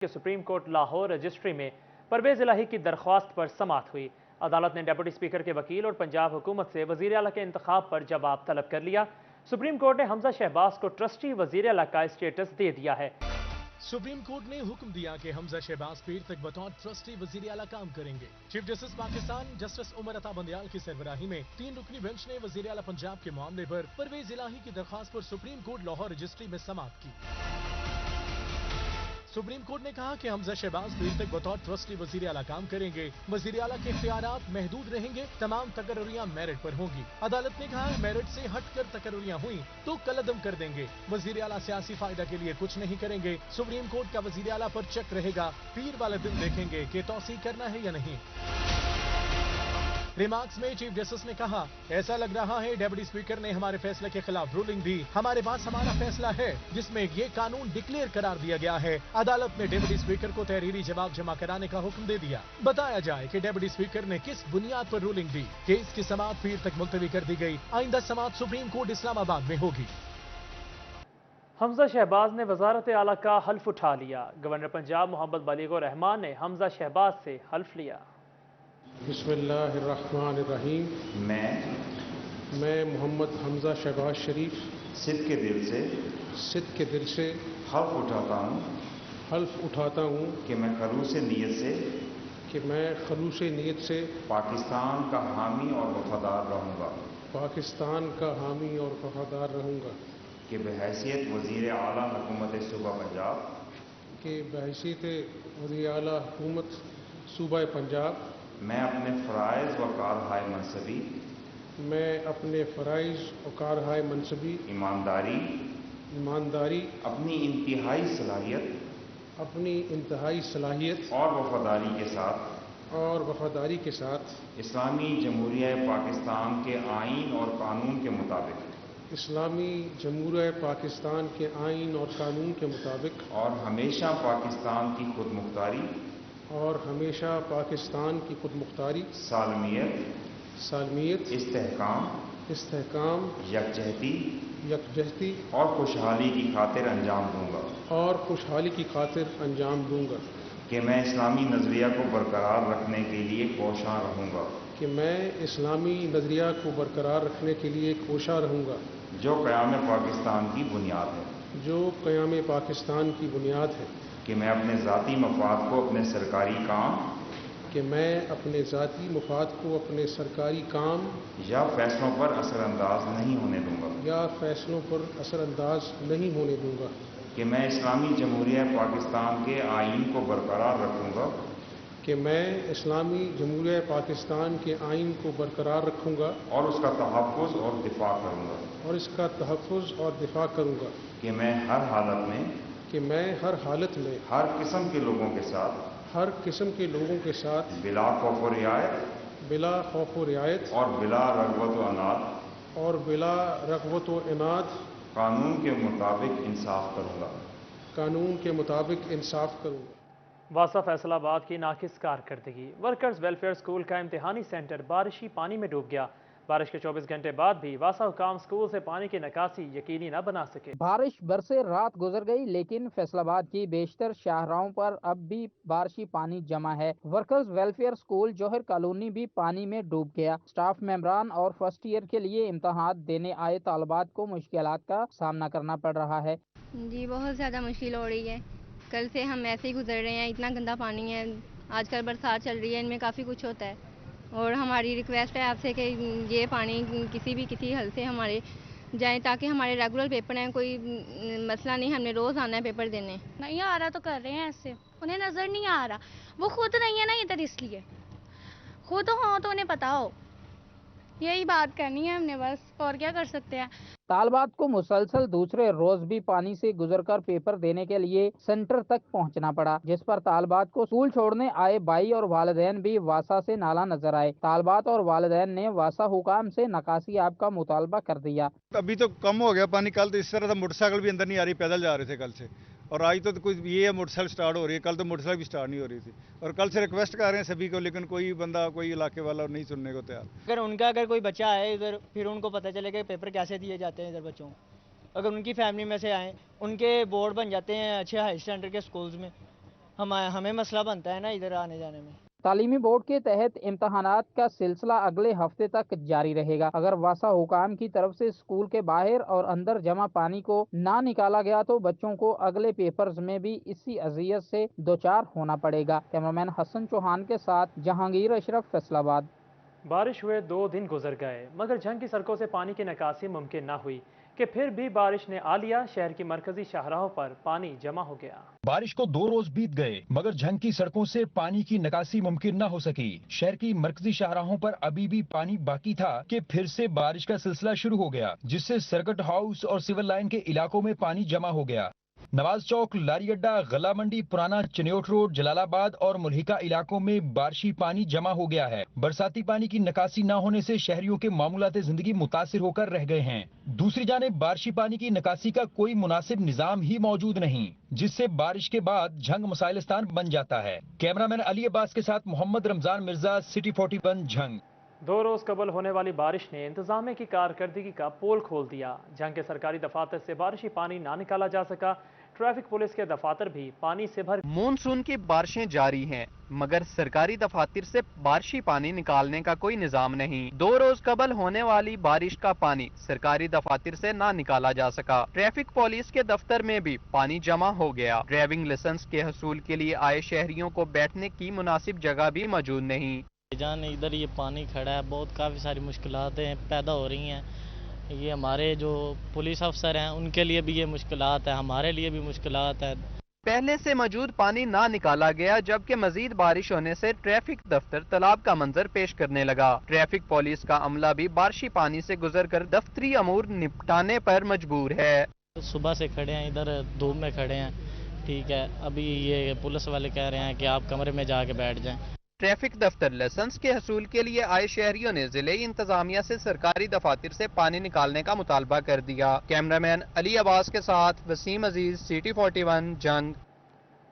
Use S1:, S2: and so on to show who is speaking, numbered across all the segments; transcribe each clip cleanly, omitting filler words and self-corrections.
S1: کہ supreme court Lahore registry میں پرویز الہی کی درخواست پر سماعت ہوئی۔ عدالت نے ڈپٹی اسپیکر کے وکیل اور پنجاب حکومت سے وزیر اعلیٰ کے انتخاب پر جواب طلب کر لیا۔ سپریم کورٹ نے حمزہ شہباز کو ٹرسٹی وزیر اعلیٰ کا اسٹیٹس دے دیا ہے۔
S2: سپریم کورٹ نے حکم دیا کہ حمزہ شہباز پیر تک بطور ٹرسٹی وزیر اعلیٰ کام کریں گے۔ Chief justice Pakistan justice Umar Ata Bandial کی سربراہی میں 3 رکنی بینچ نے وزیر اعلیٰ پنجاب کے معاملے پر پرویز الہی کی درخواست پر سپریم کورٹ لاہور رجسٹری میں سماعت کی۔ سپریم کورٹ نے کہا کہ حمزہ شہباز پیر تک بطور ٹرسٹی وزیر اعلیٰ کام کریں گے۔ وزیر اعلیٰ کے اختیارات محدود رہیں گے، تمام تقرریاں میرٹ پر ہوں گی۔ عدالت نے کہا میرٹ سے ہٹ کر تقرریاں ہوئیں تو کالعدم کر دیں گے۔ وزیر اعلیٰ سیاسی فائدہ کے لیے کچھ نہیں کریں گے۔ سپریم کورٹ کا وزیر اعلیٰ پر چیک رہے گا، پیر والے دن دیکھیں گے کہ توسیع کرنا ہے یا نہیں۔ ریمارکس میں چیف جسٹس نے کہا ایسا لگ رہا ہے ڈپٹی اسپیکر نے ہمارے فیصلے کے خلاف رولنگ دی۔ ہمارے پاس ہمارا فیصلہ ہے جس میں یہ قانون ڈکلیئر قرار دیا گیا ہے۔ عدالت نے ڈپٹی اسپیکر کو تحریری جواب جمع کرانے کا حکم دے دیا۔ بتایا جائے کہ ڈپٹی اسپیکر نے کس بنیاد پر رولنگ دی۔ کیس کی سماعت پیر تک ملتوی کر دی گئی۔ آئندہ سماعت سپریم کورٹ اسلام آباد میں ہوگی۔
S1: حمزہ شہباز نے وزارت اعلیٰ کا حلف اٹھا لیا۔ گورنر پنجاب محمد بلیغ الرحمان نے حمزہ شہباز سے حلف لیا۔
S3: بسم اللہ الرحمن الرحیم۔ میں محمد حمزہ شہباز شریف صدق کے دل سے حلف اٹھاتا ہوں
S4: کہ میں خلوص
S3: نیت سے
S4: پاکستان کا حامی اور وفادار
S3: رہوں گا
S4: کہ بحیثیت وزیر اعلیٰ حکومت صوبہ پنجاب میں اپنے فرائض و کارہائے منصبی ایمانداری اپنی انتہائی صلاحیت اور وفاداری کے ساتھ اسلامی جمہوریہ پاکستان کے آئین اور قانون کے مطابق اور ہمیشہ پاکستان کی خود مختاری سالمیت استحکام یکجہتی اور خوشحالی کی خاطر انجام دوں گا کہ میں اسلامی نظریہ کو برقرار رکھنے کے لیے کوشاں رہوں گا جو قیام پاکستان کی بنیاد ہے کہ میں اپنے ذاتی مفاد کو اپنے سرکاری کام یا فیصلوں پر اثر انداز نہیں ہونے دوں گا کہ میں اسلامی جمہوریہ پاکستان کے آئین کو برقرار رکھوں گا اور اس کا تحفظ اور دفاع کروں گا کہ میں ہر حالت میں ہر قسم کے لوگوں کے ساتھ بلا خوف و رعایت اور بلا رغبت و عناد قانون کے مطابق انصاف کروں گا۔
S1: واسا فیصل آباد کی ناقص کارکردگی۔ ورکرز ویلفیئر اسکول کا امتحانی سینٹر بارشی پانی میں ڈوب گیا۔ بارش کے 24 گھنٹے بعد بھی واسا حکام اسکول سے پانی کی نکاسی یقینی نہ بنا سکے۔
S5: بارش برسے رات گزر گئی لیکن فیصل آباد کی بیشتر شاہراہوں پر اب بھی بارشی پانی جمع ہے۔ ورکرز ویلفیئر اسکول جوہر کالونی بھی پانی میں ڈوب گیا۔ سٹاف ممبران اور فرسٹ ایئر کے لیے امتحانات دینے آئے طالبات کو مشکلات کا سامنا کرنا پڑ رہا ہے۔
S6: جی بہت زیادہ مشکل ہو رہی ہے۔ کل سے ہم ایسے ہی گزر رہے ہیں، اتنا گندا پانی ہے۔ آج کل برسات چل رہی ہے، ان میں کافی کچھ ہوتا ہے اور ہماری ریکویسٹ ہے آپ سے کہ یہ پانی کسی حل سے ہمارے جائیں تاکہ ہمارے ریگولر پیپر ہیں، کوئی مسئلہ نہیں، ہم نے روز آنا ہے پیپر دینے۔
S7: نہیں آ رہا تو کر رہے ہیں ایسے، انہیں نظر نہیں آ رہا، وہ خود نہیں ہے نا ادھر، اس لیے خود ہو تو انہیں پتا ہو، یہی بات کرنی ہے ہم نے بس، اور کیا کر سکتے ہیں۔
S5: طالبات کو مسلسل دوسرے روز بھی پانی سے گزر کر پیپر دینے کے لیے سینٹر تک پہنچنا پڑا، جس پر طالبات کو اسکول چھوڑنے آئے بھائی اور والدین بھی واسا سے نالاں نظر آئے۔ طالبات اور والدین نے واسا حکام سے نکاسی آب کا مطالبہ کر دیا۔
S8: ابھی تو کم ہو گیا پانی، کل تو اس طرح موٹر سائیکل بھی اندر نہیں آ رہی، پیدل جا رہے تھے کل سے، اور آج تو کوئی یہ ہے موٹر سائیکل سٹارٹ ہو رہی ہے، کل تو موٹر سائیکل بھی سٹارٹ نہیں ہو رہی تھی، اور کل سے ریکویسٹ کر رہے ہیں سبھی کو، لیکن کوئی بندہ کوئی علاقے والا نہیں سننے کو تیار۔
S9: اگر کوئی بچہ آئے ادھر، پھر ان کو پتہ چلے کہ پیپر کیسے دیے جاتے ہیں ادھر بچوں کو، اگر ان کی فیملی میں سے آئیں، ان کے بورڈ بن جاتے ہیں اچھے ہائی اسٹینڈرڈ کے سکولز میں، हमें मसला बनता है ना इधर आने जाने में।
S5: तालीमी बोर्ड के तहत इम्तहानात का सिलसिला अगले हफ्ते तक जारी रहेगा। अगर वासा हुकाम की तरफ से स्कूल के बाहर और अंदर जमा पानी को ना निकाला गया तो बच्चों को अगले पेपर्स में भी इसी अजियत से दोचार होना पड़ेगा। कैमरामैन हसन चौहान के साथ जहांगीर अशरफ, फैसलाबाद।
S1: बारिश हुए 2 दिन गुजर गए मगर झंग की सड़कों से पानी की निकासी मुमकिन ना हुई कि फिर भी बारिश ने आ लिया। शहर की मरकजी शाहराहों पर पानी जमा हो गया।
S10: बारिश को 2 रोज बीत गए मगर झंग की सड़कों से पानी की निकासी मुमकिन न हो सकी। शहर की मरकजी शाहराहों पर अभी भी पानी बाकी था कि फिर से बारिश का सिलसिला शुरू हो गया, जिससे सर्किट हाउस और सिविल लाइन के इलाकों में पानी जमा हो गया। नवाज चौक, लारी अड्डा, गला मंडी, पुराना चनियोट रोड, जलालाबाद और मुल्हिका इलाकों में बारिशी पानी जमा हो गया है। बरसाती पानी की निकासी न होने से शहरियों के मामूलाते जिंदगी मुतासिर होकर रह गए हैं। दूसरी जानिब बारिशी पानी की निकासी का कोई मुनासिब निजाम ही मौजूद नहीं, जिससे बारिश के बाद झंग मसाइलिस्तान बन जाता है। कैमरामैन अली अब्बास के साथ मोहम्मद रमजान मिर्जा, सिटी 41, झंग।
S1: 2 रोज कबल होने वाली बारिश ने इंतजामिया की कारकर्दगी का पोल खोल दिया। झंग के सरकारी दफातर से बारिशी पानी ना निकाला जा सका। ट्रैफिक पुलिस के दफातर भी पानी से भर।
S11: मानसून की बारिशें जारी हैं मगर सरकारी दफातर से बारिशी पानी निकालने का कोई निजाम नहीं। 2 रोज कबल होने वाली बारिश का पानी सरकारी दफातर से ना निकाला जा सका। ट्रैफिक पुलिस के दफ्तर में भी पानी जमा हो गया। ड्राइविंग लाइसेंस के हसूल के लिए आए शहरियों को बैठने की मुनासिब जगह भी मौजूद नहीं।
S9: जान इधर ये पानी खड़ा है, बहुत काफ़ी सारी मुश्किलातें पैदा हो रही हैं। ये हमारे जो पुलिस अफसर हैं उनके लिए भी ये मुश्किलात है, हमारे लिए भी मुश्किलात है।
S11: पहले से मौजूद पानी ना निकाला गया, जबकि मजीद बारिश होने से ट्रैफिक दफ्तर तालाब का मंजर पेश करने लगा। ट्रैफिक पुलिस का अमला भी बारिशी पानी से गुजरकर दफ्तरी अमूर निपटाने पर मजबूर है।
S9: सुबह से खड़े हैं, इधर धूप में खड़े हैं, ठीक है। अभी ये पुलिस वाले कह रहे हैं कि आप कमरे में जाके बैठ जाएं।
S11: ट्रैफिक दफ्तर लाइसेंस के हसूल के लिए आए शहरियों ने जिले इंतजामिया से सरकारी दफातर से पानी निकालने का मुतालबा कर दिया। कैमरामैन अली अब्बास के साथ वसीम अजीज, सिटी 41, झंग।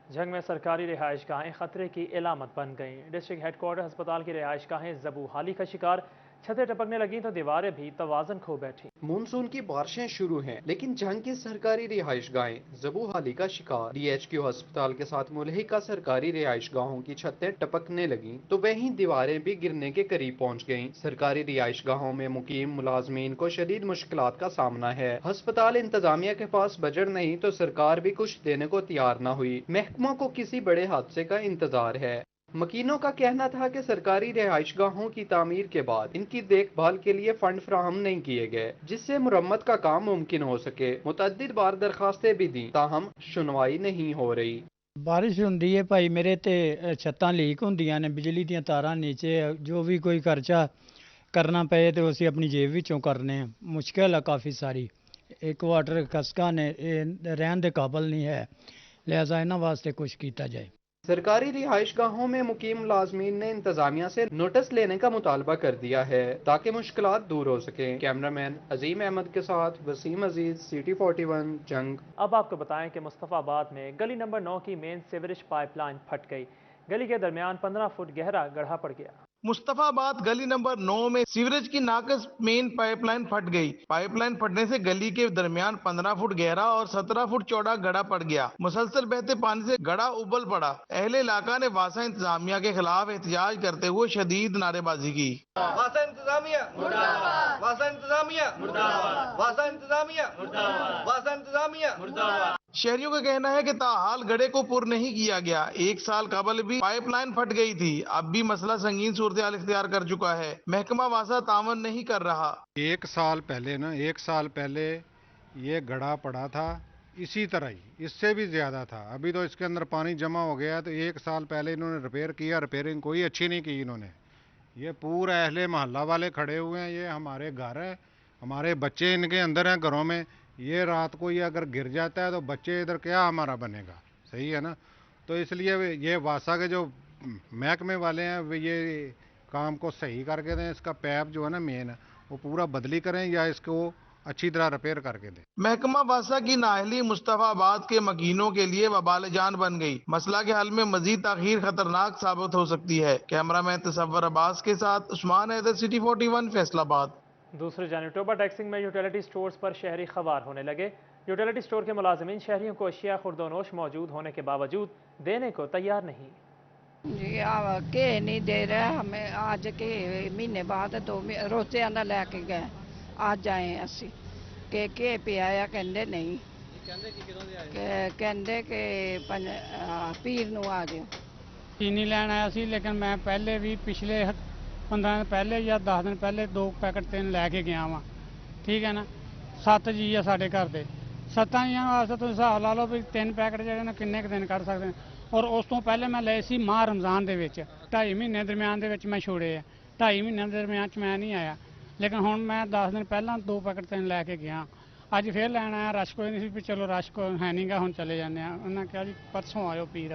S1: झंग में सरकारी रिहाइश गाहें खतरे की इलामत बन गईं। डिस्ट्रिक्ट हेडक्वार्टर अस्पताल की रिहाइश गाहें जबू हाली का शिकार। छतें टपकने लगी तो दीवारें भी तवाज़न खो बैठी।
S11: मानसून की बारिशें शुरू हैं, लेकिन झंग की सरकारी रिहाइश गाहें जबू हाली का शिकार। DHQ अस्पताल के साथ मुल्हिका सरकारी रिहाइश गाहों की छतें टपकने लगी तो वहीं दीवारें भी गिरने के करीब पहुंच गईं। सरकारी रिहाइश गाहों में मुकीम मुलाजमीन को शदीद मुश्किलात का सामना है। अस्पताल इंतजामिया के पास बजट नहीं तो सरकार भी कुछ देने को तैयार न हुई। महकमा को किसी बड़े हादसे का इंतजार है। मकीनों का कहना था कि सरकारी रिहाइश गाहों की तामीर के बाद इनकी देखभाल के लिए फंड फराहम नहीं किए गए, जिससे मुरम्मत का काम मुमकिन हो सके। मुतअद्दिद बार दरखास्तें भी दी, ताहम सुनवाई नहीं हो रही।
S12: बारिश ਹੁੰਦੀ है भाई, मेरे ते छत्तां लीक ਹੁੰਦੀਆਂ ने, बिजली ਦੀਆਂ ਤਾਰਾਂ नीचे, जो भी कोई खर्चा करना पे तो ਅਸੀਂ अपनी जेब ਵਿੱਚੋਂ करने। मुश्किल है काफ़ी सारी। एक वाटर खसका ने रहन दे काबिल नहीं है, लिहाजा इन्हां वास्ते कुछ किया जाए।
S11: सरकारी रिहाइश गाहों में मुकीम मुलाजमीन ने इंतजामिया से नोटिस लेने का मुतालबा कर दिया है ताकि मुश्किलात दूर हो सके। कैमरामैन अजीम अहमद के साथ वसीम अजीज, सिटी 41, झंग।
S1: अब आपको बताएं कि मुस्तफाबाद में गली नंबर 9 की मेन सीवरेज पाइपलाइन फट गई। गली के दरमियान 15 फुट गहरा गड्ढा पड़ गया।
S13: मुस्तफाबाद गली नंबर 9 में सीवरेज की नाकस मेन पाइपलाइन फट गई। पाइपलाइन फटने से गली के दरमियान 15 फुट गहरा और 17 फुट चौड़ा गड्ढा पड़ गया। मुसलसल बहते पानी से गड्ढा उबल पड़ा। अहले इलाका ने वासा इंतजामिया के खिलाफ एहतजाज करते हुए शदीद नारेबाजी की।
S14: वासा इंतजामिया मुर्दाबाद, वासा इंतजामिया मुर्दाबाद, वासा इंतजामिया मुर्दाबाद, वासा इंतजामिया मुर्दाबाद।
S13: शहरियों का कहना है कि ताहाल गड्ढे को पुर नहीं किया गया। 1 साल कबल भी पाइपलाइन फट गई थी, अब भी मसला संगीन सूरत-ए-हाल इख्तियार कर चुका है। महकमा वासा तावन नहीं कर रहा।
S3: 1 साल पहले ये गड्ढा पड़ा था, इसी तरह ही, इससे भी ज्यादा था। अभी तो इसके अंदर पानी जमा हो गया, तो 1 साल पहले इन्होंने रिपेयर किया, रिपेयरिंग कोई अच्छी नहीं की इन्होंने। ये पूरा अहले मोहल्ला वाले खड़े हुए हैं, ये हमारे घर है, हमारे बच्चे इनके अंदर हैं घरों में। ये रात को ये अगर गिर जाता है तो बच्चे इधर क्या हमारा बनेगा, सही है ना। तो इसलिए ये वासा के जो महकमे वाले हैं वे ये काम को सही करके दें। इसका पैप जो है ना मेन वो पूरा बदली करें या इसको अच्छी तरह रिपेयर करके दें।
S13: महकमा वासा की नाअहली मुस्तफाबाद के मकीनों के लिए वबाल जान बन गई। मसला के हल में मजीद ताखीर खतरनाक साबित हो सकती है। कैमरामैन तसव्वुर अब्बास के साथ उस्मान हैदर, सिटी 41, फैसलाबाद।
S1: दूसरी जानिब टोबा टैक्सिंग में यूटिलिटी स्टोर्स पर शहरी खवार होने लगे। यूटिलिटी स्टोर के मुलाजमीन शहरियों को अशिया खुर्दोनोश मौजूद होने के बावजूद देने को तैयार नहीं।
S15: जी के नहीं दे रहा हमें, आज के महीने बाद 2 रोज़े ना लैके गए, आज आए असी के पिया कहते नहीं, कहते कि पीर नूं आ जाओ।
S16: चीनी लैन आया सी, लेकिन मैं पहले भी पिछले 15 दिन पहले या 10 दिन पहले 2 पैकेट 3 लैके गया वा, ठीक है ना। 7 जी आ साढ़े घर ਦੇ 7 ਜੀਆਂ ਵਾਸਤੇ ਤੁਸੀਂ ਹਿਸਾਬ ਲਾ ਲਓ ਵੀ 3 ਪੈਕਟ ਜਿਹੜੇ ਨੇ ਕਿੰਨੇ ਕੁ ਦਿਨ ਕੱਢ ਸਕਦੇ ਨੇ। ਔਰ ਉਸ ਤੋਂ ਪਹਿਲੇ ਮੈਂ ਲਏ ਸੀ ਮਾਹ ਰਮਜ਼ਾਨ ਦੇ ਵਿੱਚ, 2.5 ਮਹੀਨੇ ਦਰਮਿਆਨ ਦੇ ਵਿੱਚ ਮੈਂ ਛੋੜੇ ਆ, 2.5 ਮਹੀਨਿਆਂ ਦੇ ਦਰਮਿਆਨ ਚ ਮੈਂ ਨਹੀਂ ਆਇਆ, ਲੇਕਿਨ ਹੁਣ ਮੈਂ 10 ਦਿਨ ਪਹਿਲਾਂ 2 ਪੈਕਟ 3 ਲੈ ਕੇ ਗਿਆ। ਅੱਜ ਫੇਰ ਲੈਣ ਆਇਆ, ਰਸ਼ ਕੋਈ ਨਹੀਂ ਸੀ ਵੀ ਚਲੋ ਰਸ਼ ਕੋਈ ਹੈ ਨਹੀਂਗਾ, ਹੁਣ ਚਲੇ ਜਾਂਦੇ ਆ। ਉਹਨਾਂ ਕਿਹਾ ਜੀ परसों आयो पीर।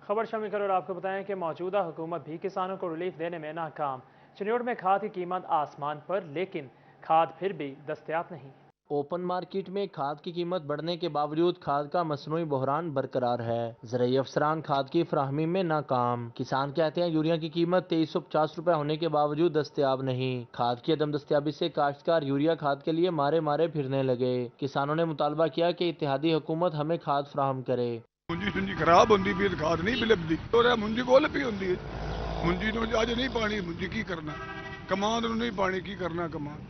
S1: खबर शामिल करो और आपको बताएं कि मौजूदा हुकूमत भी किसानों को रिलीफ देने में नाकाम। चिन्योट में खाद की कीमत आसमान पर, लेकिन खाद फिर भी दस्तयाब नहीं।
S17: ओपन मार्केट में खाद की कीमत बढ़ने के बावजूद खाद का मसनूई बहरान बरकरार है। ज़राई अफसरान खाद की फराहमी में नाकाम। किसान कहते हैं यूरिया की कीमत 2350 रुपए होने के बावजूद दस्तयाब नहीं। खाद की अदम दस्तयाबी से काश्तकार यूरिया खाद के लिए मारे मारे फिरने लगे। किसानों ने मुतालबा किया कि इत्तेहादी हुकूमत हमें खाद फराहम करे।
S18: मुंजी खराब होंगी भी खाद नहीं मिलती, तो मुंजी कोल पी होंगी, मुंजी अज नहीं पानी, मुंजी की करना, कमान नहीं पानी की करना, कमान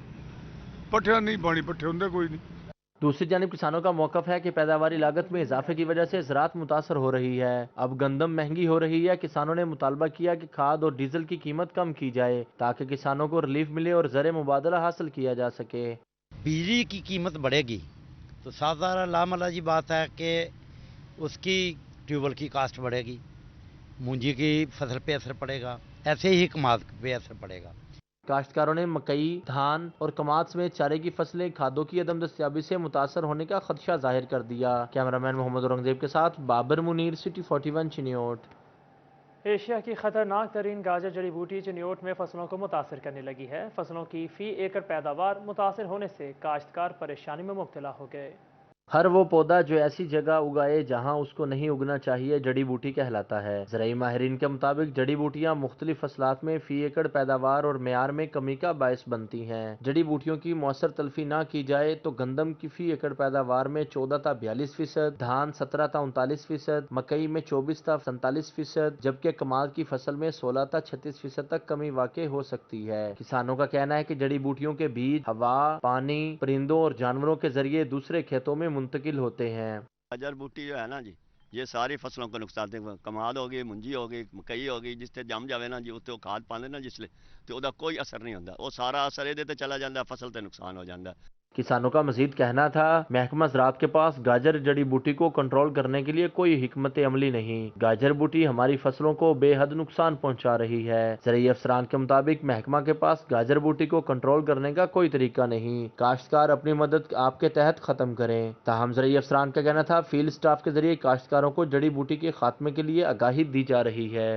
S18: पट्ठिया नहीं पानी, पट्ठे होंगे कोई नहीं।
S17: दूसरी जानिब किसानों का मौकफ है कि पैदावारी लागत में इजाफे की वजह से ज़राअत मुतासर हो रही है। अब गंदम महंगी हो रही है। किसानों ने मुतालबा किया कि खाद और डीजल की कीमत कम की जाए ताकि किसानों को रिलीफ मिले और ज़र मुबादला हासिल किया जा सके।
S19: बिजली की कीमत बढ़ेगी तो साधारण लामला जी बात है कि उसकी ट्यूबवेल की कास्ट बढ़ेगी, मूंजी की फसल पे असर पड़ेगा, ऐसे ही कमाद पे असर पड़ेगा।
S17: काश्तकारों ने मकई, धान और कमाद समेत चारे की फसलें खादों की अदम दस्तयाबी से मुतासर होने का खदशा जाहिर कर दिया। कैमरामैन मोहम्मद औरंगजेब के साथ बाबर मुनीर, सिटी 41 चिन्योट।
S1: एशिया की खतरनाक तरीन गाजर जड़ी बूटी चिन्योट में फसलों को मुतासर करने लगी है। फसलों की फी एकड़ पैदावार मुतासर होने से काश्तकार परेशानी में मुब्तला हो गए।
S17: हर वो पौधा जो ऐसी जगह उगाए जहाँ उसको नहीं उगना चाहिए जड़ी बूटी कहलाता है। ज़राई माहिरीन के मुताबिक जड़ी बूटियाँ मुख्तलिफ फसलात में फी एकड़ पैदावार और मेयार में कमी का बायस बनती हैं। जड़ी बूटियों की मौसर तलफी ना की जाए तो गंदम की फी एकड़ पैदावार में 14 ता 42%, धान 17 ता 39%, मकई में 24 ता 47%, जबकि कमाद की फसल में 16 ता 36% तक कमी वाक़ई हो सकती है। किसानों का कहना है कि जड़ी बूटियों के बीज हवा, पानी, परिंदों और जानवरों के जरिए दूसरे खेतों में मुंतकिल होते हैं।
S20: गाजर बूटी जो है ना जी, ये सारी फसलों को नुकसान दे, कमाद हो गई, मुंजी हो गई, मकई हो गई, जिससे जम जावे ना जी उत्ते खाद पाने ना जिसले तो ਉਹਦਾ कोई असर नहीं होता, वो सारा असर ਇਹਦੇ ਤੇ चला जाता, फसल ते नुकसान हो जाता।
S17: किसानों का मजीद कहना था महकमा ज़राअत के पास गाजर जड़ी बूटी को कंट्रोल करने के लिए कोई हिकमत अमली नहीं। गाजर बूटी हमारी फसलों को बेहद नुकसान पहुंचा रही है। ज़राई अफसरान के मुताबिक महकमा के पास गाजर बूटी को कंट्रोल करने का कोई तरीका नहीं। काश्तकार अपनी मदद आपके तहत खत्म करें। ताहम ज़राई अफसरान का कहना था फील्ड स्टाफ के जरिए काश्तकारों को जड़ी बूटी के खात्मे के लिए आगाही दी जा रही है।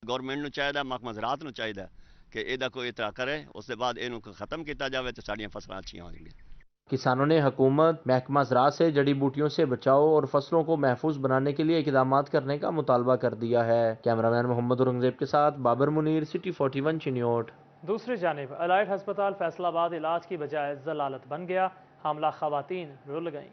S20: गवर्नमेंट ਨੂੰ ਚਾਹੀਦਾ, महकमा ज़राअत ਨੂੰ ਚਾਹੀਦਾ कि ਇਹਦਾ ਕੋਈ ਇਤਰਾ करे, उसके बाद ਇਹਨੂੰ खत्म किया जाए तो साड़ियाँ फसलां अच्छियां होंगी।
S17: किसानों ने हुकूमत, महकमा ज़राअत से जड़ी बूटियों से बचाव और फसलों को महफूज बनाने के लिए इक़दामात करने का मुतालबा कर दिया है। कैमरामैन मोहम्मद औरंगजेब के साथ बाबर मुनीर, सिटी 41 चिन्योट।
S1: दूसरी जानिब अलाइड हस्पताल फैसलाबाद इलाज की बजाय जलालत बन गया। हामला खवातीन रुल गईं।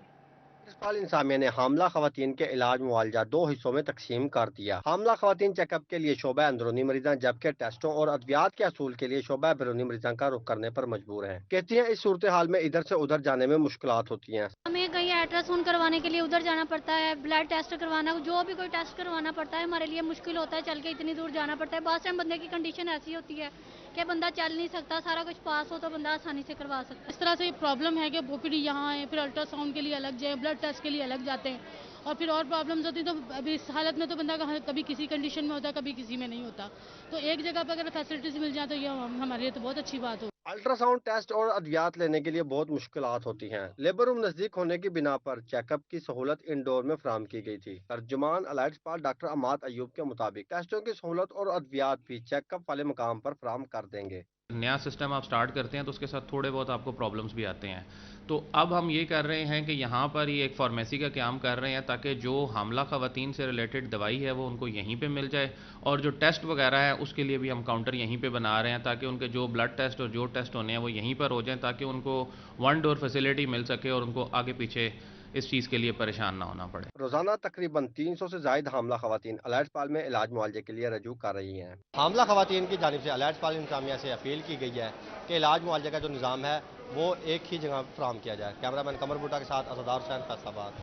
S21: प्रिंसिपल इंतजामिया ने हामला खवातीन के इलाज मुआवजा 2 हिस्सों में तकसीम कर दिया। हामला खवातीन चेकअप के लिए शोबा अंदरूनी मरीजा, जबकि टेस्टों और अद्वियात के असूल के लिए शोबा बैरूनी मरीजा का रुख करने पर मजबूर हैं। कहती हैं इस सूरत हाल में इधर से उधर जाने में मुश्किलात होती हैं।
S7: हमें कहीं अल्ट्रासाउंड करवाने के लिए उधर जाना पड़ता है, ब्लड टेस्ट करवाना, जो भी कोई टेस्ट करवाना पड़ता है हमारे लिए मुश्किल होता है, चल के इतनी दूर जाना पड़ता है। बहुत टाइम बंदे की कंडीशन ऐसी होती है कि बंदा चल नहीं सकता, सारा कुछ पास हो तो बंदा आसानी से करवा सकता है।
S16: इस तरह से प्रॉब्लम है कि फिर यहाँ है, फिर अल्ट्रासाउंड के लिए अलग जाए, ब्लड टेस्ट के लिए अलग जाते हैं और फिर और प्रॉब्लम्स होती हैं। तो अभी इस हालत में तो बंदा कभी किसी कंडीशन में होता है, कभी किसी में नहीं होता। तो एक जगह पर अगर फैसिलिटीज मिल जाए तो ये हमारे लिए तो बहुत अच्छी बात हो।
S21: अल्ट्रासाउंड टेस्ट और अद्वियात लेने के लिए बहुत मुश्किलात होती हैं। लेबर रूम नजदीक होने की बिना पर चेकअप की सहूलत इंडोर में फराहम की गई थी। तर्जुमान अलाइड हस्पताल डॉक्टर अमाद अयूब के मुताबिक टेस्टों की सहूलत और अद्वियात भी चेकअप वाले मकाम पर फराहम कर देंगे।
S2: नया सिस्टम आप स्टार्ट करते हैं तो उसके साथ थोड़े बहुत आपको प्रॉब्लम्स भी आते हैं। तो अब हम ये कर रहे हैं कि यहाँ पर ही एक फार्मेसी का काम कर रहे हैं ताकि जो हामला ख़वातीन से रिलेटेड दवाई है वो उनको यहीं पे मिल जाए, और जो टेस्ट वगैरह है उसके लिए भी हम काउंटर यहीं पे बना रहे हैं ताकि उनके जो ब्लड टेस्ट और जो टेस्ट होने हैं वो यहीं पर हो जाएं, ताकि उनको वन डोर फैसिलिटी मिल सके और उनको आगे पीछे इस चीज़ के लिए परेशान ना होना पड़े।
S21: रोजाना तकरीबन 300 से जायद हामला खवातीन अलाइट्सपाल में इलाज मुआवजे के लिए रजू कर रही हैं। हामला खवातीन की जानिब से अलाइट्सपाल इंतजामिया से अपील की गई है कि इलाज मुआवजे का जो निज़ाम है वो एक ही जगह फराहम किया जाए। कैमरामैन कमर भुट्टा के साथ असदार हुसैन, फैसलाबाद।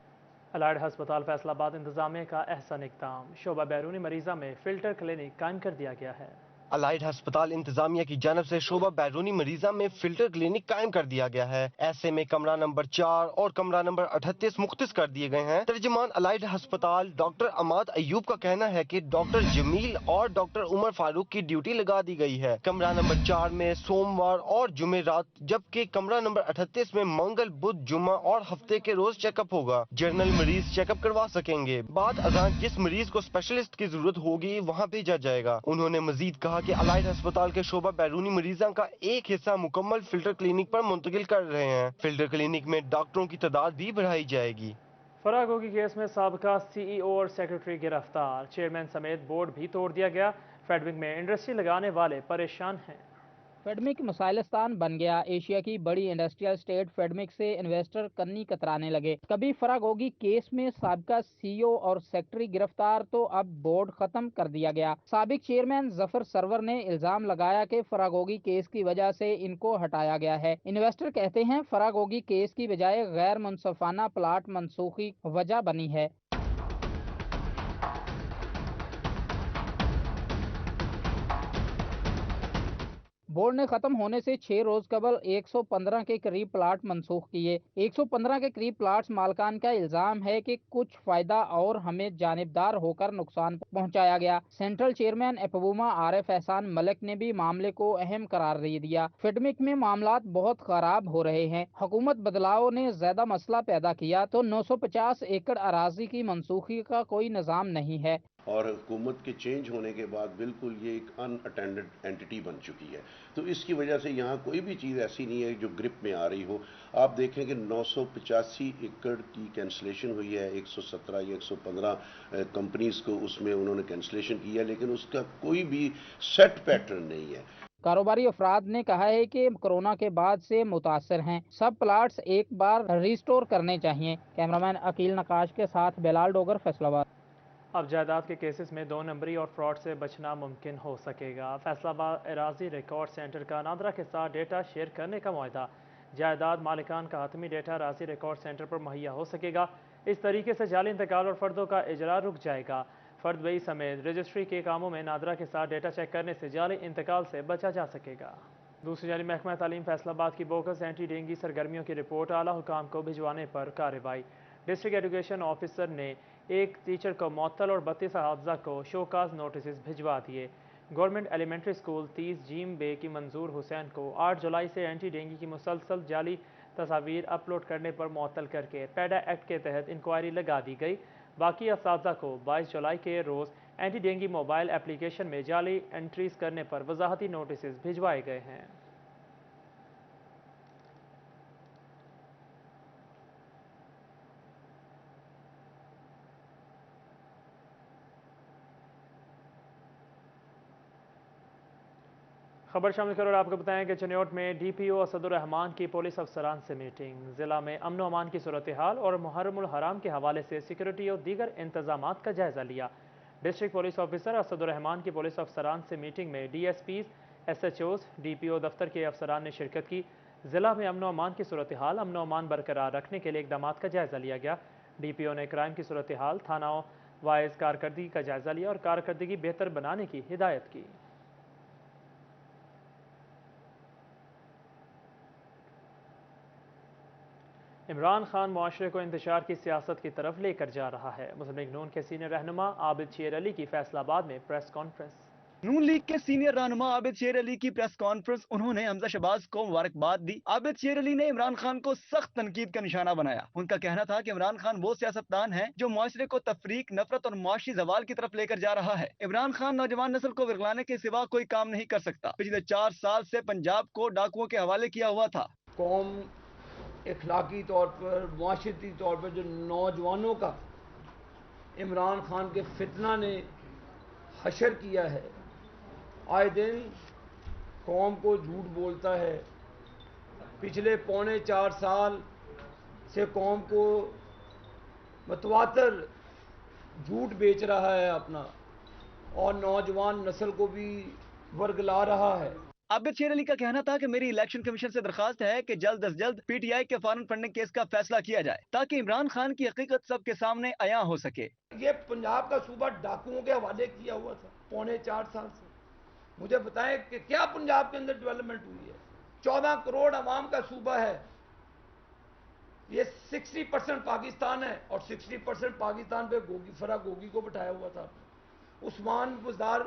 S1: अलाइड हस्पताल फैसलाबाद इंतजामिया का एहसन इक़दाम, शोबा बैरूनी मरीज़ा में फ़िल्टर क्लिनिक कायम कर दिया गया है।
S22: अलाइड हस्पताल इंतजामिया की जानब से शोबा बैरूनी मरीजा में फिल्टर क्लिनिक कायम कर दिया गया है। ऐसे में कमरा नंबर 4 और कमरा नंबर 38 मुख्तस कर दिए गए हैं। तर्जुमान अलाइड हस्पताल डॉक्टर अमाद अयूब का कहना है कि डॉक्टर जमील और डॉक्टर उमर फारूक की ड्यूटी लगा दी गई है। कमरा नंबर 4 में सोमवार और जुमेरात, जबकि कमरा नंबर 38 में मंगल, बुध, जुमा और हफ्ते के रोज चेकअप होगा। जनरल मरीज चेकअप करवा सकेंगे। बाद अजान जिस मरीज को स्पेशलिस्ट की जरूरत होगी वहाँ भेजा जाएगा। उन्होंने मजीद कहा कि अलाइड अस्पताल के शोबा बैरूनी मरीजा का एक हिस्सा मुकम्मल फिल्टर क्लिनिक पर मुंतकिल कर रहे हैं। फिल्टर क्लिनिक में डॉक्टरों की तादाद भी बढ़ाई जाएगी।
S1: फरागोगी केस में साबका CEO और सेक्रेटरी गिरफ्तार, चेयरमैन समेत बोर्ड भी तोड़ दिया गया। फेडमिक में इंडस्ट्री लगाने वाले परेशान हैं।
S5: फेडमिक मसाइलस्तान बन गया। एशिया की बड़ी इंडस्ट्रियल स्टेट फेडमिक से इन्वेस्टर कन्नी कतराने लगे। कभी फरागोगी केस में साबिका CEO और सेक्रेटरी गिरफ्तार तो अब बोर्ड खत्म कर दिया गया। साबिक चेयरमैन जफर सरवर ने इल्जाम लगाया कि फरागोगी केस की वजह से इनको हटाया गया है। इन्वेस्टर कहते हैं फरागोगी केस की बजाय गैर मुनसफाना प्लाट मनसूखी वजह बनी है। बोर्ड ने खत्म होने से 6 रोज कबल 115 के करीब प्लाट मनसूख किए। 115 के करीब प्लाट्स मालकान का इल्जाम है कि कुछ फायदा और हमें जानिबदार होकर नुकसान पहुंचाया गया। सेंट्रल चेयरमैन एपबूमा आरिफ एहसान मलिक ने भी मामले को अहम करार दे दिया। फेडमिक में मामलात बहुत खराब हो रहे हैं। हुकूमत बदलाव ने ज्यादा मसला पैदा किया तो 950 एकड़ अराजी की मनसूखी का कोई निजाम नहीं है।
S23: और हुकूमत के चेंज होने के बाद बिल्कुल ये एक अनअटेंडेड एंटिटी बन चुकी है। तो इसकी वजह से यहाँ कोई भी चीज़ ऐसी नहीं है जो ग्रिप में आ रही हो। आप देखें कि 985 एकड़ की कैंसलेशन हुई है। 117 या 115 कंपनीज को उसमें उन्होंने कैंसलेशन किया, लेकिन उसका कोई भी सेट पैटर्न नहीं है।
S5: कारोबारी अफराद ने कहा है कि कोरोना के बाद से मुतासर हैं। सब प्लाट्स एक बार रिस्टोर करने चाहिए। कैमरामैन अकील नकाश के साथ बेलाल डोगर, फैसलाबाद।
S1: अब जायदाद के केसेस में 2 नंबरी और फ्रॉड से बचना मुमकिन हो सकेगा। फैसलाबाद एराजी रिकॉर्ड सेंटर का नादरा के साथ डेटा शेयर करने का मुआहदा। जायदाद मालिकान का हतमी डेटा एराजी रिकॉर्ड सेंटर पर मुहैया हो सकेगा। इस तरीके से जाली इंतकाल और फर्दों का इजरा रुक जाएगा। फर्द बई समेत रजिस्ट्री के कामों में नादरा के साथ डेटा चेक करने से जाली इंतकाल से बचा जा सकेगा। दूसरी जानिब महकमा तालीम फैसलाबाद की बोगस एंटी डेंगी सरगर्मियों की रिपोर्ट आला हुकाम को भिजवाने पर कार्रवाई। डिस्ट्रिक्ट एजुकेशन ऑफिसर ने एक टीचर को मुअत्तल और 32 असातिज़ा को शोकाज नोटिस भिजवा दिए। गवर्नमेंट एलिमेंट्री स्कूल 30 जीम बे की मंजूर हुसैन को 8 जुलाई से एंटी डेंगी की मुसलसल जाली तस्वीर अपलोड करने पर मुअत्तल करके पैडा एक्ट के तहत इंक्वायरी लगा दी गई। बाकी असातिज़ा को 22 जुलाई के रोज़ एंटी डेंगी मोबाइल एप्लीकेशन में जाली एंट्रीज करने पर वजाहती नोटिस भिजवाए गए हैं। खबर शामिल करो और आपको बताएं कि चनियोट में DPO असदुर रहमान की पुलिस अफसरान से मीटिंग। जिला में अमन अमान की सूरत हाल और मुहर्रमुल हराम के हवाले से सिक्योरिटी और दीगर इंतजामात का जायजा लिया। डिस्ट्रिक्ट पुलिस ऑफिसर असदुर रहमान की पुलिस अफसरान से मीटिंग में DSPs, SHOs, DPO दफ्तर के अफसरान ने शिरकत की। जिला में अमन अमान की सूरत हाल, अमन अमान बरकरार रखने के लिए इकदाम का जायजा लिया गया। DPO ने क्राइम की सूरत हाल, थानाओं वाइज कारकर्दगी का जायजा लिया और कारकर्दगी बेहतर बनाने की हिदायत की। इमरान खान मुआशरे को इंतशार की सियासत की तरफ लेकर जा रहा है। मुस्लिम लीग नून के सीनियर रहनुमा आबिद शेर अली की फैसलाबाद में प्रेस कॉन्फ्रेंस।
S4: नून लीग के सीनियर रहनुमा आबिद शेर अली की प्रेस कॉन्फ्रेंस, उन्होंने हमजा शहबाज को मुबारकबाद दी। आबिद शेर अली ने इमरान खान को सख्त तनकीद का निशाना बनाया। उनका कहना था कि इमरान खान वो सियासतदान है जो मुआशरे को तफरीक, नफरत और मुआशी जवाल की तरफ लेकर जा रहा है। इमरान खान नौजवान नस्ल को विरगलाने के सिवा कोई काम नहीं कर सकता। पिछले 4 साल से पंजाब को डाकुओं के हवाले किया हुआ था।
S6: कौम इखलाकी तौर पर, मुआशरती तौर पर जो नौजवानों का इमरान खान के फितना ने हशर किया है, आए दिन कौम को झूठ बोलता है। पिछले 3.25 साल से कौम को मतवातर झूठ बेच रहा है अपना, और नौजवान नस्ल को भी वर्गला रहा है।
S4: आबिद शेर अली का कहना था कि मेरी इलेक्शन कमीशन से दरखास्त है कि जल्द अज जल्द पीटीआई के फॉरेन फंडिंग केस का फैसला किया जाए ताकि इमरान खान की हकीकत सबके सामने अयां हो सके।
S6: ये पंजाब का सूबा डाकुओं के हवाले किया हुआ था 3.25 साल से। मुझे बताएं कि क्या पंजाब के अंदर डेवलपमेंट हुई है? 14 करोड़ आवाम का सूबा है। ये 60% पाकिस्तान है और 60% पाकिस्तान पे फरा गोगी को बिठाया हुआ था। उस्मान बुज़दार,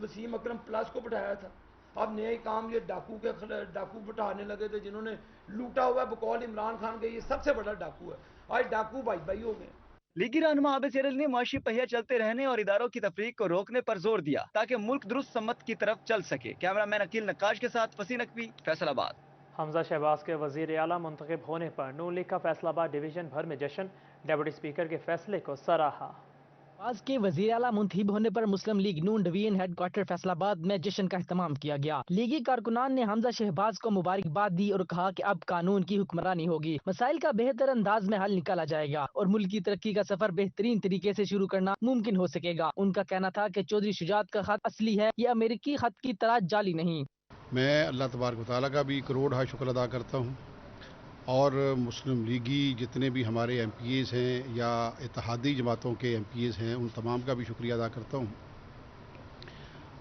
S6: वसीम अकरम प्लस को बिठाया था। अब नए काम ये डाकू बिठाने लगे थे जिन्होंने लूटा हुआ बकौल इमरान खान के। ये सबसे बड़ा डाकू है। आज डाकू भाई भाई हो गए।
S4: लीगी रहनुमा आबिद शेर अली ने मुआशी पहिया चलते रहने और इदारों की तफरीक को रोकने पर जोर दिया ताकि मुल्क दुरुस्त सम्मत की तरफ चल सके। कैमरामैन अकील नक्काश के साथ फसीह नकवी, फैसलाबाद।
S1: हमजा शहबाज के वजीर आला मुंतखब होने पर नून लीग का फैसलाबाद डिवीजन भर में जश्न, डेप्यूटी स्पीकर के फैसले को सराहा।
S8: शहबाज के वजीर आला मुंतखब होने पर मुस्लिम लीग नून डिवीजन हेडक्वार्टर फैसलाबाद में जश्न का एहतमाम किया गया। लीगी कारकुनान ने हमजा शहबाज को मुबारकबाद दी और कहा कि अब कानून की हुक्मरानी होगी, मसाइल का बेहतर अंदाज में हल निकाला जाएगा और मुल्क की तरक्की का सफर बेहतरीन तरीके से शुरू करना मुमकिन हो सकेगा। उनका कहना था कि चौधरी शुजात का खत असली है, ये अमेरिकी खत की तरह जाली नहीं।
S24: मैं अल्लाह तबारक व तआला का भी करोड़ शुक्र अदा करता हूँ और मुस्लिम लीगी जितने भी हमारे MPAs हैं या इत्तेहादी जमातों के MPAs हैं उन तमाम का भी शुक्रिया अदा करता हूँ।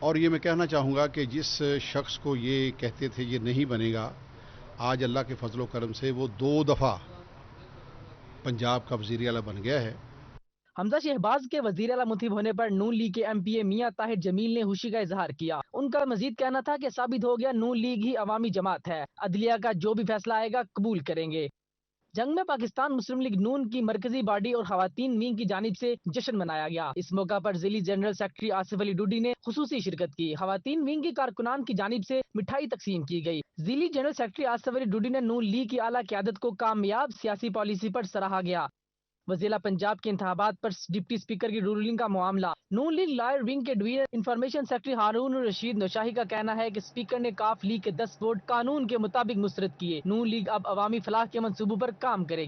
S24: और ये मैं कहना चाहूँगा कि जिस शख्स को ये कहते थे ये नहीं बनेगा, आज अल्लाह के फजल व करम से वो 2 दफ़ा पंजाब का वज़ीर आला बन गया है।
S8: हमजा शहबाज के वजीर आला मुंतखब होने पर नून लीग के MPA मियां ताहिर जमील ने खुशी का इजहार किया। उनका मजीद कहना था कि साबित हो गया नून लीग ही अवामी जमात है, अदलिया का जो भी फैसला आएगा कबूल करेंगे। जंग में पाकिस्तान मुस्लिम लीग नून की मरकजी बॉडी और खवातीन विंग की जानिब से जश्न मनाया गया। इस मौका पर जिली जनरल सेक्रेटरी आसिफ अली डूडी ने खुसूसी शिरकत की। खवातीन विंग के कारकुनान की जानिब से मिठाई तकसीम की गई। जिली जनरल सेक्रेटरी आसिफ अली डूडी ने नून लीग की आला क़यादत को कामयाब सियासी पॉलिसी पर सराहा गया। वज़ीर पंजाब के इंतखाबात पर डिप्टी स्पीकर की रूलिंग का मामला। नून लीग लॉयर विंग के डिवीजन इंफॉर्मेशन सेक्रेटरी हारून रशीद नौशाही का कहना है कि स्पीकर ने काफ लीग के 10 वोट कानून के मुताबिक मुस्तरद किए। नून लीग अब अवामी फलाह के मंसूबों पर काम करेगी।